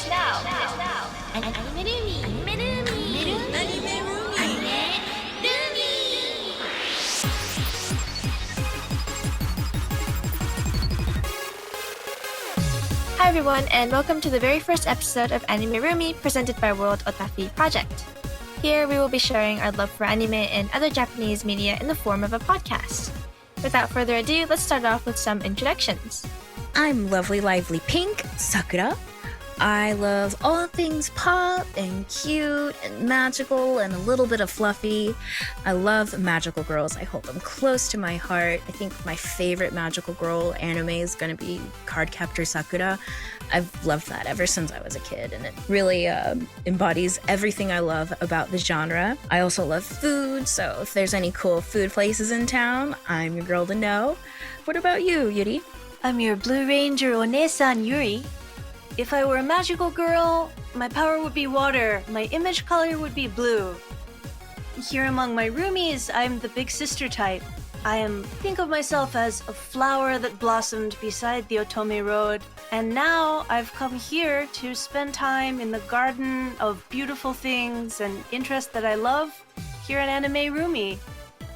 Hi everyone, and welcome to the very first episode of Anime Roomy, presented by World Otafy Project. Here we will be sharing our love for anime and other Japanese media in the form of a podcast. Without further ado, let's start off with some introductions. I'm lovely, lively pink, Sakura. I love all things pop and cute and magical and a little bit of fluffy. I love magical girls. I hold them close to my heart. I think my favorite magical girl anime is going to be Cardcaptor Sakura. I've loved that ever since I was a kid, and it really embodies everything I love about the genre. I also love food, so if there's any cool food places in town, I'm your girl to know. What about you, Yuri? I'm your Blue Ranger Onesan Yuri. If I were a magical girl, my power would be water, my image color would be blue. Here among my roomies, I'm the big sister type. Think of myself as a flower that blossomed beside the Otome Road, and now I've come here to spend time in the garden of beautiful things and interests that I love here at Anime Roomy.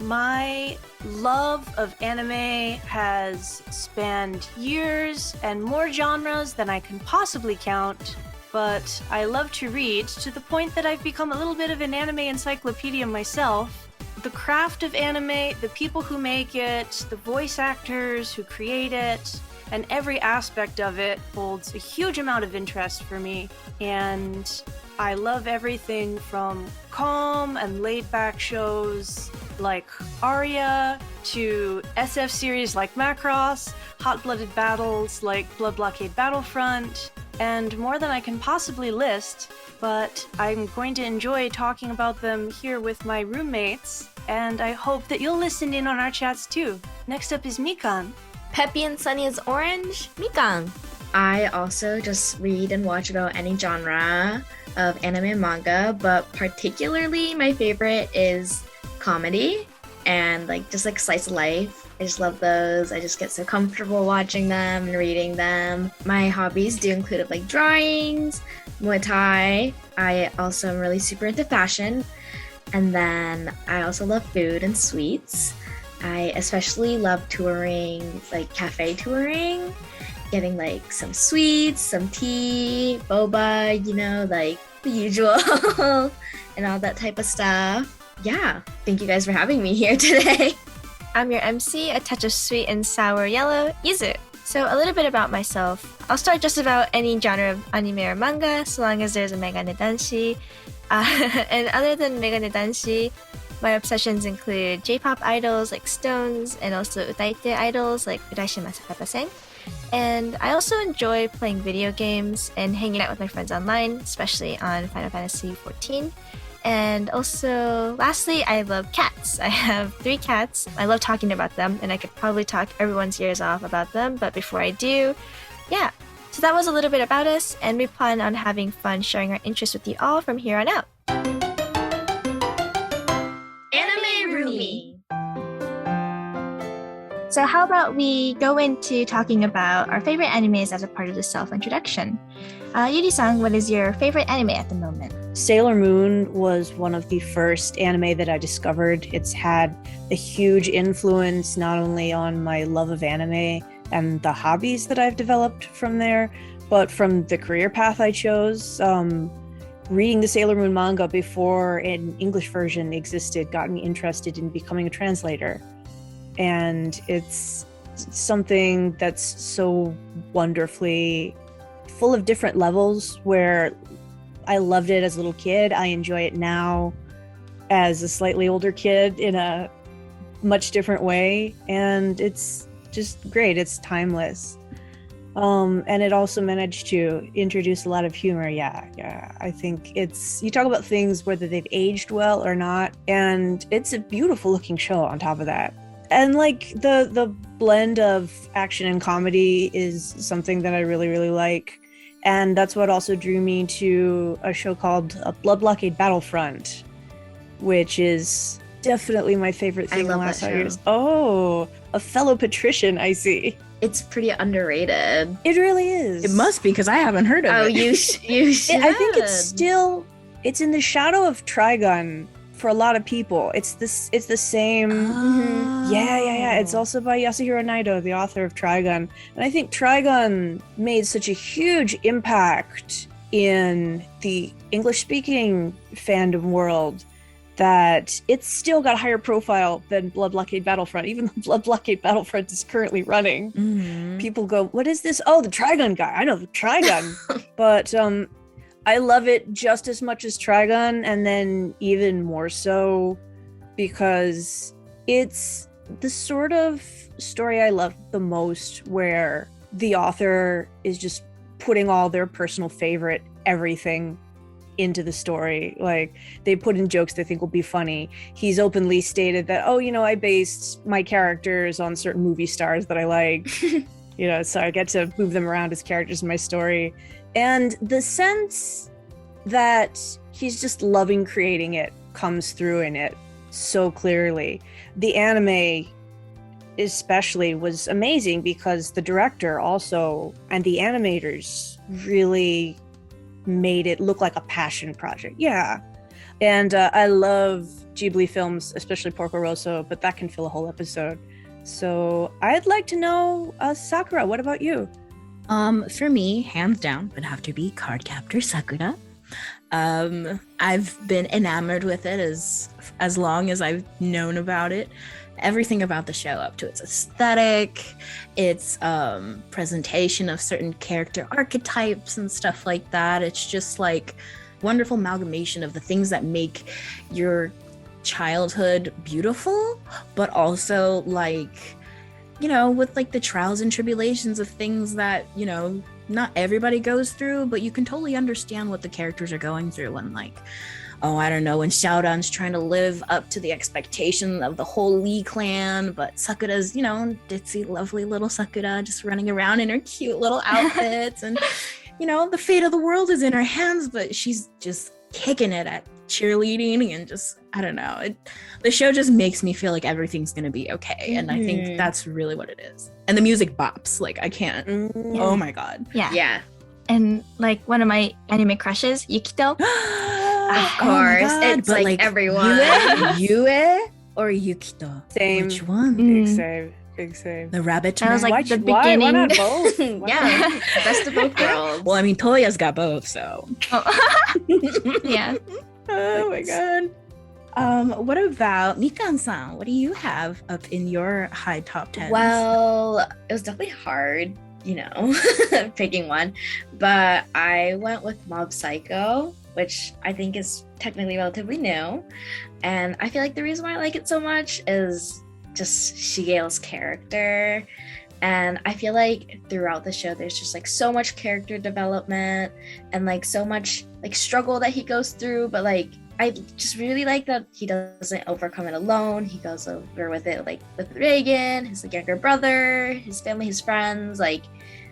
My love of anime has spanned years and more genres than I can possibly count, but I love to read to the point that I've become a little bit of an anime encyclopedia myself. The craft of anime, the people who make it, the voice actors who create it, and every aspect of it holds a huge amount of interest for me, and I love everything from calm and laid-back shows like Aria, to SF series like Macross, hot-blooded battles like Blood Blockade Battlefront, and more than I can possibly list, but I'm going to enjoy talking about them here with my roommates, and I hope that you'll listen in on our chats too. Next up is Mikan. Peppy and sunny as orange, Mikan. I also just read and watch about any genre of anime and manga, but particularly my favorite is comedy and just slice of life. I just love those. I just get so comfortable watching them and reading them. My hobbies do include drawings, Muay Thai. I also am really super into fashion. And then I also love food and sweets. I especially love touring, cafe touring, getting some sweets, some tea, boba, the usual and all that type of stuff. Yeah, thank you guys for having me here today. I'm your MC, a touch of sweet and sour yellow, Yuzu. So a little bit about myself. I'll start just about any genre of anime or manga, so long as there's a Megane Danshi. And other than Megane Danshi, my obsessions include J-pop idols like Stones, and also utaite idols like Urashima Sakata-sen. And I also enjoy playing video games and hanging out with my friends online, especially on Final Fantasy XIV. And also, lastly, I love cats. I have 3 cats. I love talking about them, and I could probably talk everyone's ears off about them, but before I do, yeah. So that was a little bit about us, and we plan on having fun sharing our interests with you all from here on out. Anime Roomy. So how about we go into talking about our favorite animes as a part of the self-introduction. Yuri-san, what is your favorite anime at the moment? Sailor Moon was one of the first anime that I discovered. It's had a huge influence not only on my love of anime and the hobbies that I've developed from there, but from the career path I chose. Reading the Sailor Moon manga before an English version existed got me interested in becoming a translator. And it's something that's so wonderfully full of different levels where I loved it as a little kid. I enjoy it now as a slightly older kid in a much different way. And it's just great. It's timeless. And it also managed to introduce a lot of humor. Yeah. I think you talk about things whether they've aged well or not. And it's a beautiful looking show on top of that. And the blend of action and comedy is something that I really, really like. And that's what also drew me to a show called Blood Blockade Battlefront, which is definitely my favorite thing in the love last that 5 show. years. Oh, a fellow patrician, I see. It's pretty underrated. It really is. It must be because I haven't heard of Oh, it. you should. I think it's in the shadow of Trigun for a lot of people. It's the same. Oh. Yeah. It's also by Yasuhiro Naito, the author of Trigun. And I think Trigun made such a huge impact in the English-speaking fandom world that it's still got a higher profile than Blood Blockade Battlefront. Even though Blood Blockade Battlefront is currently running. Mhm. People go, what is this? Oh, the Trigun guy. I know the Trigun. But I love it just as much as Trigun, and then even more so because it's the sort of story I love the most, where the author is just putting all their personal favorite everything into the story. Like, they put in jokes they think will be funny. He's openly stated that, I based my characters on certain movie stars that I like. So I get to move them around as characters in my story. And the sense that he's just loving creating it comes through in it so clearly. The anime especially was amazing because the director also and the animators really made it look like a passion project. Yeah. And I love Ghibli films, especially Porco Rosso, but that can fill a whole episode. So I'd like to know, Sakura, what about you? For me, hands down, would have to be Cardcaptor Sakura. I've been enamored with it as long as I've known about it. Everything about the show, up to its aesthetic, its presentation of certain character archetypes and stuff like that. It's just like wonderful amalgamation of the things that make your childhood beautiful, but also like, with like the trials and tribulations of things that, not everybody goes through, but you can totally understand what the characters are going through. And like, I don't know, when Xiaodan's trying to live up to the expectation of the whole Lee clan, but Sakura's, ditzy, lovely little Sakura just running around in her cute little outfits. And, the fate of the world is in her hands, but she's just kicking it at cheerleading and just, I don't know. The show just makes me feel like everything's going to be okay. And I think that's really what it is. And the music bops. Like, I can't. Oh my God. Yeah. And like one of my anime crushes, Yukito. Of course. It's but like everyone. Yue or Yukito? Same. Which one? Big save. The rabbit That was man? like the Why beginning. not both? Yeah. Best of both worlds. Well, I mean, Toya's got both, so. Yeah. Oh my God. What about Mikan-san? What do you have up in your high top 10s? Well, it was definitely hard, picking one. But I went with Mob Psycho, which I think is technically relatively new. And I feel like the reason why I like it so much is just Shigeo's character. And I feel like throughout the show, there's just like so much character development and like so much like struggle that he goes through. But like, I just really like that he doesn't overcome it alone. He goes over with it like with Reagan, his like younger brother, his family, his friends. Like,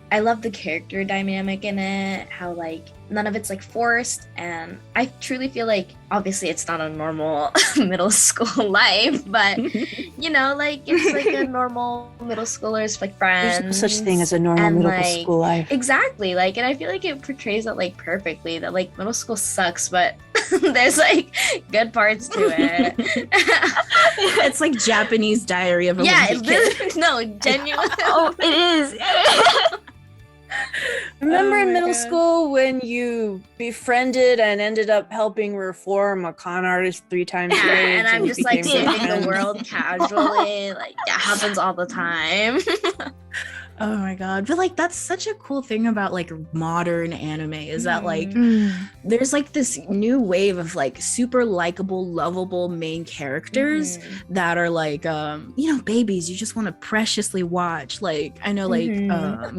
I love the character dynamic in it, how like none of it's like forced. And I truly feel like obviously it's not a normal middle school life, but like it's like a normal middle schooler's like friends. There's no such thing as a normal and, middle like, school life. Exactly. Like, and I feel like it portrays it like perfectly that like middle school sucks, but there's like good parts to it. It's like Japanese Diary of a Wimpy Kid. No, genuinely. Oh, it is. Remember Oh in my middle God. school when you befriended and ended up helping reform a con artist 3 times Yeah, your age and I'm you just like became saving friends? the world casually. Like, that happens all the time. Oh my God. But like, that's such a cool thing about like modern anime is that like, there's like this new wave of like super likable, lovable main characters that are like, babies you just want to preciously watch. Like, I know like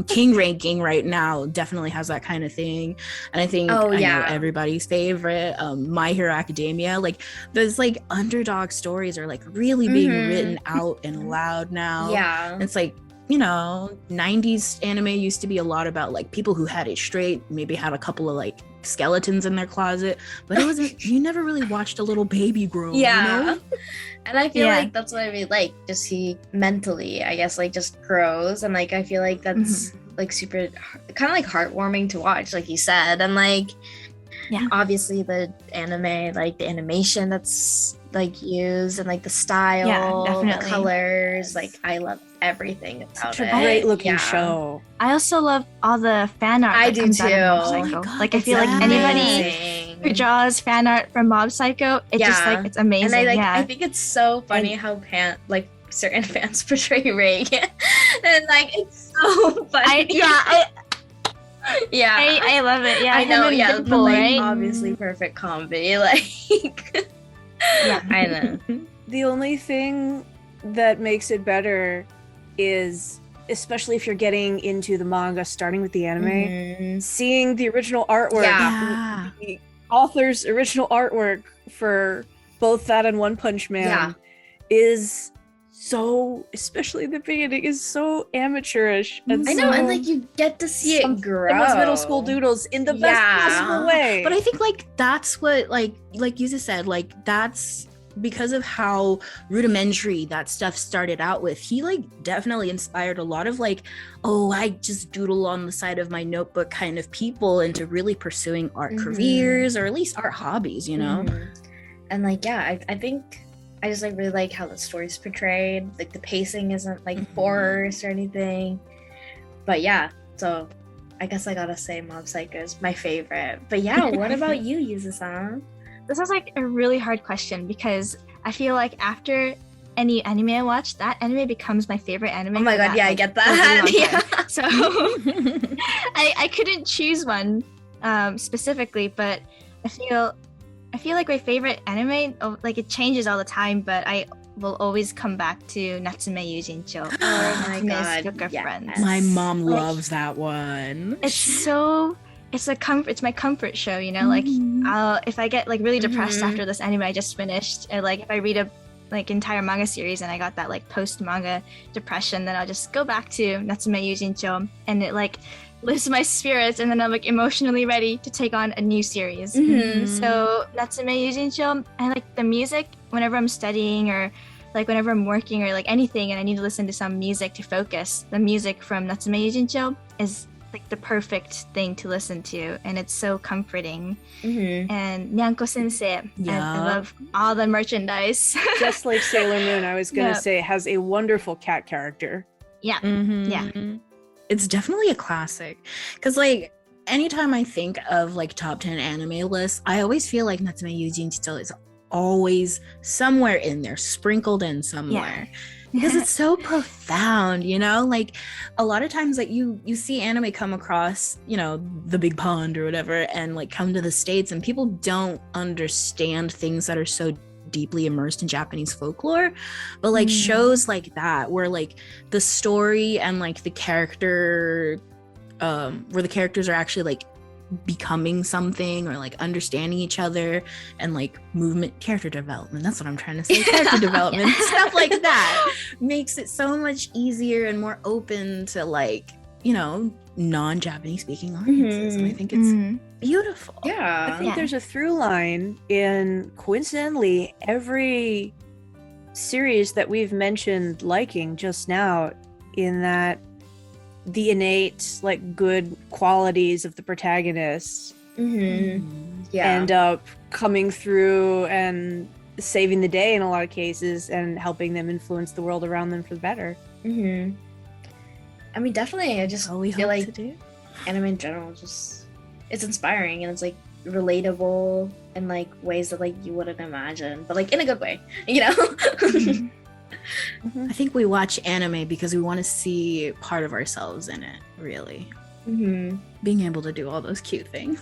King Ranking right now definitely has that kind of thing. And I think I know everybody's favorite, My Hero Academia, like those like underdog stories are like really being written out and loud now. Yeah. It's like, 90s anime used to be a lot about like people who had it straight, maybe had a couple of like skeletons in their closet, but it wasn't. You never really watched a little baby grow. Yeah. You know? And I feel Yeah. like that's what I really like. Just he mentally, I guess, like just grows, and like I feel like that's like super kind of like heartwarming to watch, like you said, and like obviously the anime, like the animation that's like used, and like the style, the definitely. colors, like I love everything about Such it. a great looking Yeah. show. I also love all the fan art. I that do comes out of too. Mob Oh my Psycho. God, Like I feel like it's anybody amazing. who draws fan art from Mob Psycho, it's just Yeah. like it's amazing. And I like yeah. I think it's so funny how like certain fans portray Reagan, and like it's so funny. Yeah. I love it. Yeah, I him know, and yeah, but Deadpool, like right? obviously perfect comedy, like Yeah. I know. The only thing that makes it better is, especially if you're getting into the manga starting with the anime, Mhm. seeing the original artwork, Yeah. the author's original artwork for both that and One Punch Man is so, especially the beginning, is so amateurish. And I know, and so like you get to see it grow. someone's middle school doodles in the best Yeah. possible way. But I think like that's what like Yuzu said, like that's because of how rudimentary that stuff started out with. He like definitely inspired a lot of like, oh, I just doodle on the side of my notebook kind of people into really pursuing art careers, or at least art hobbies, you know? Mhm. And like I think I just like really like how the story's portrayed. Like the pacing isn't like forced or anything. But yeah, so I guess I gotta say Mob Psycho is my favorite. But yeah, what about you, Yuzu-san? This is like a really hard question because I feel like after any anime I watch, that anime becomes my favorite anime. Oh my for god, that, yeah, I like, get for a really that. long Yeah. time. So I couldn't choose one specifically, but I feel like my favorite anime, like it changes all the time, but I will always come back to Natsume Yujincho or Oh my Natsume god, Suka yes. Friends. My mom Like, loves that one. it's my comfort show, you know, like if I get like really depressed Mhm. after this anime I just finished, or like if I read a like entire manga series and I got that like post manga depression, then I'll just go back to Natsume Yujincho and it like lifts my spirits, and then I'm like emotionally ready to take on a new series. Mhm. So Natsume Yujincho, I like the music whenever I'm studying or like whenever I'm working or like anything and I need to listen to some music to focus. The music from Natsume Yujincho is like the perfect thing to listen to, and it's so comforting. Mhm. And Nyanko Sensei, I Yeah. love all the merchandise. Just like Sailor Moon, I was gonna Yeah. say, has a wonderful cat character. Yeah. Yeah. It's definitely a classic. Because, like, anytime I think of, like, top 10 anime lists, I always feel like Natsume Yujincho is always somewhere in there, sprinkled in somewhere. Because it's so profound, you know? Like, a lot of times, like, you see anime come across, you know, the big pond or whatever, and, like, come to the States, and people don't understand things that are so deeply immersed in Japanese folklore, but like shows like that where like the story and like the character where the characters are actually like becoming something or like understanding each other, and like character development, that's what I'm trying to say, character development, stuff like that makes it so much easier and more open to like, you know, non-Japanese speaking audiences. And I think it's beautiful. I Yeah. think there's a through line in, coincidentally, every series that we've mentioned liking just now, in that the innate like good qualities of the protagonists Yeah. end up coming through and saving the day in a lot of cases, and helping them influence the world around them for the better. I mean, definitely. I just All we feel hope like to do. anime in general just it's inspiring, and it's like relatable in like ways that like you wouldn't imagine, but like in a good way, you know. I think we watch anime because we want to see part of ourselves in it, really. Being able to do all those cute things.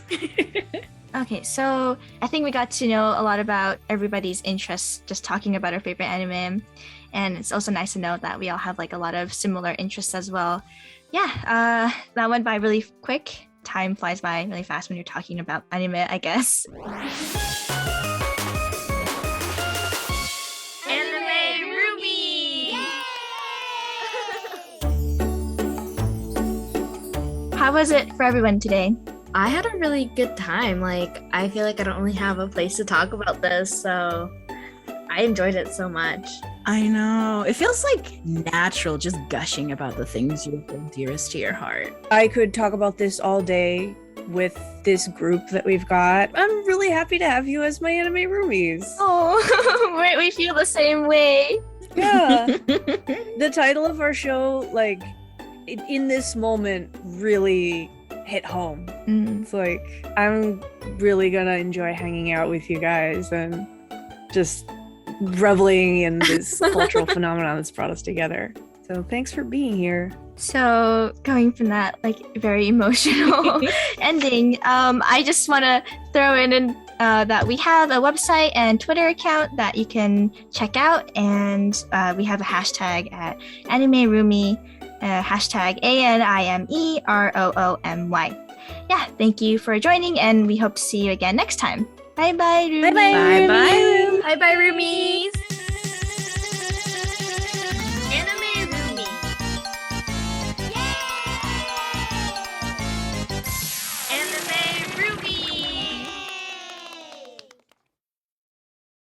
Okay, so I think we got to know a lot about everybody's interests just talking about our favorite anime, and it's also nice to know that we all have like a lot of similar interests as well. Yeah, that went by really quick. Time flies by really fast when you're talking about anime, I guess. Anime Roomy. How was it for everyone today? I had a really good time. Like, I feel like I don't really have a place to talk about this, so I enjoyed it so much. I know. It feels like natural just gushing about the things you hold dearest to your heart. I could talk about this all day with this group that we've got. I'm really happy to have you as my anime roomies. Oh, we feel the same way. Yeah. The title of our show, like, in this moment, really hit home. It's like, I'm really gonna enjoy hanging out with you guys and just reveling in this cultural phenomenon that's brought us together. So thanks for being here. So going from that like very emotional ending, I just want to throw in that we have a website and Twitter account that you can check out, and we have a hashtag at Anime Roomy, hashtag ANIMEROOMY. Yeah, thank you for joining, and we hope to see you again next time. Bye bye, Roomy. Bye bye. Bye bye, roomies. Anime roomie. Anime